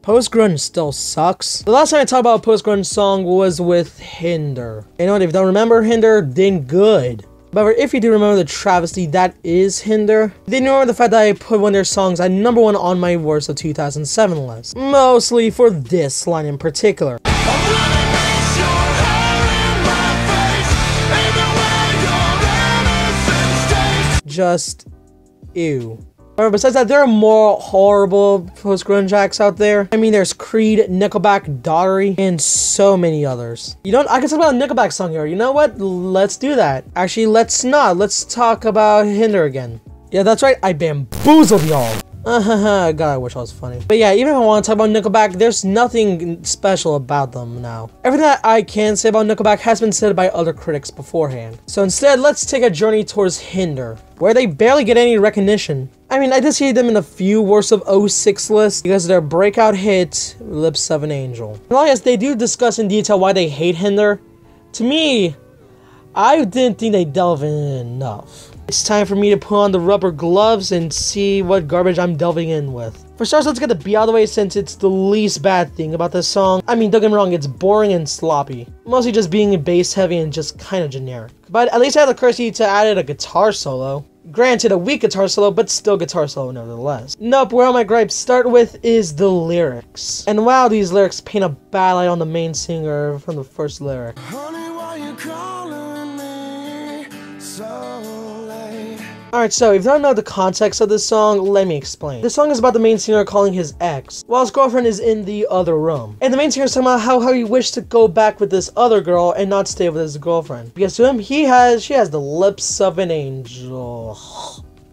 Post-grunge still sucks. The last time I talked about a post-grunge song was with Hinder. You know what, if you don't remember Hinder, then good. However, if you do remember the travesty that is Hinder, then you remember the fact that I put one of their songs at #1 on my worst of 2007 list. Mostly for this line in particular. Just ew. However, besides that, there are more horrible post-grunge acts out there. I mean, there's Creed, Nickelback, Daughtry, and so many others. I can talk about a Nickelback song here. You know what? Let's do that. Actually, let's not. Let's talk about Hinder again. Yeah, that's right. I bamboozled y'all. God, I wish I was funny. But yeah, even if I want to talk about Nickelback, there's nothing special about them now. Everything that I can say about Nickelback has been said by other critics beforehand. So instead, let's take a journey towards Hinder, where they barely get any recognition. I mean, I did see them in a few worst of 06 lists because of their breakout hit, Lips of an Angel. And while yes, they do discuss in detail why they hate Hinder, to me, I didn't think they delve in enough. It's time for me to put on the rubber gloves and see what garbage I'm delving in with. For starters, let's get the beat out of the way since it's the least bad thing about this song. I mean, don't get me wrong, it's boring and sloppy. Mostly just being bass heavy and just kind of generic. But at least I had the courtesy to add in a guitar solo. Granted, a weak guitar solo, but still guitar solo nevertheless. Nope, where all my gripes start with is the lyrics. And wow, these lyrics paint a bad light on the main singer from the first lyric. Honey, why you calling me so late? Alright, so if you don't know the context of this song, let me explain. This song is about the main singer calling his ex, while his girlfriend is in the other room. And the main singer is talking about how he wished to go back with this other girl and not stay with his girlfriend. Because to him, she has the lips of an angel.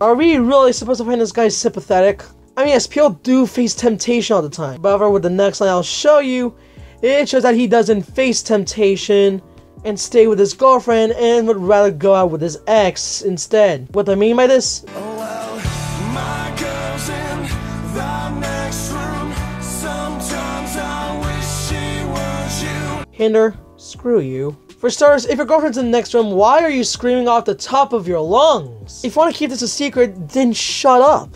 Are we really supposed to find this guy sympathetic? I mean, yes, people do face temptation all the time. However, with the next line I'll show you, it shows that he doesn't face temptation and stay with his girlfriend and would rather go out with his ex instead. What do I mean by this? Oh, well, my girl's in the next room. Sometimes I wish she was you. Hinder, screw you. For starters, if your girlfriend's in the next room, why are you screaming off the top of your lungs? If you want to keep this a secret, then shut up.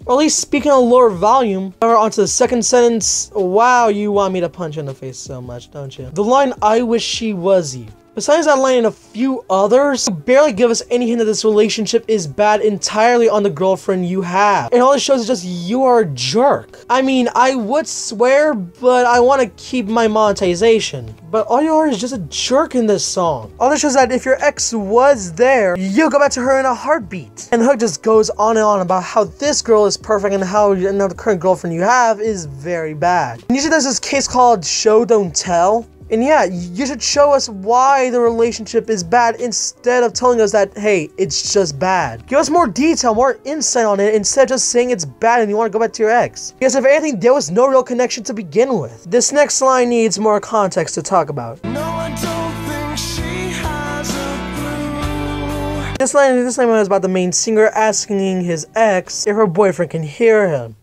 Or at least speak in a lower volume. However, onto the second sentence. Wow, you want me to punch you in the face so much, don't you? The line, I wish she was you. Besides that line and a few others, you barely give us any hint that this relationship is bad entirely on the girlfriend you have. And all it shows is just you are a jerk. I mean, I would swear, but I want to keep my monetization. But all you are is just a jerk in this song. All this shows that if your ex was there, you'll go back to her in a heartbeat. And the hook just goes on and on about how this girl is perfect and how the current girlfriend you have is very bad. And usually there's this case called show don't tell. And yeah, you should show us why the relationship is bad instead of telling us that, hey, it's just bad. Give us more detail, more insight on it instead of just saying it's bad and you want to go back to your ex. Because if anything, there was no real connection to begin with. This next line needs more context to talk about. No, I don't think she has a clue. This line was about the main singer asking his ex if her boyfriend can hear him.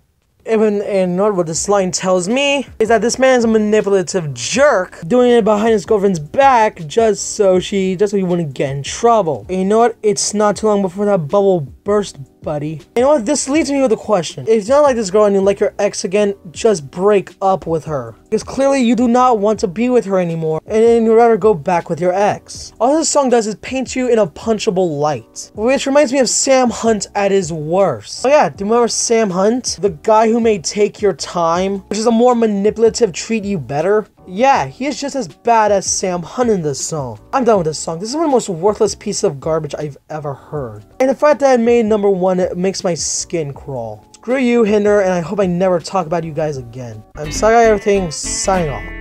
And what this line tells me is that this man is a manipulative jerk doing it behind his girlfriend's back just so he wouldn't get in trouble. And you know what? It's not too long before that bubble burst, buddy. And you know what? This leads me with a question. If you don't like this girl and you like your ex again, just break up with her. Because clearly you do not want to be with her anymore and you'd rather go back with your ex. All this song does is paint you in a punchable light. Which reminds me of Sam Hunt at his worst. Oh yeah, do you remember Sam Hunt? The guy who made Take Your Time, which is a more manipulative Treat You Better. Yeah, he is just as bad as Sam Hunt in this song. I'm done with this song. This is one of the most worthless pieces of garbage I've ever heard. And the fact that it made #1, it makes my skin crawl. Screw you, Hinder, and I hope I never talk about you guys again. I'm sorry everything, signing off.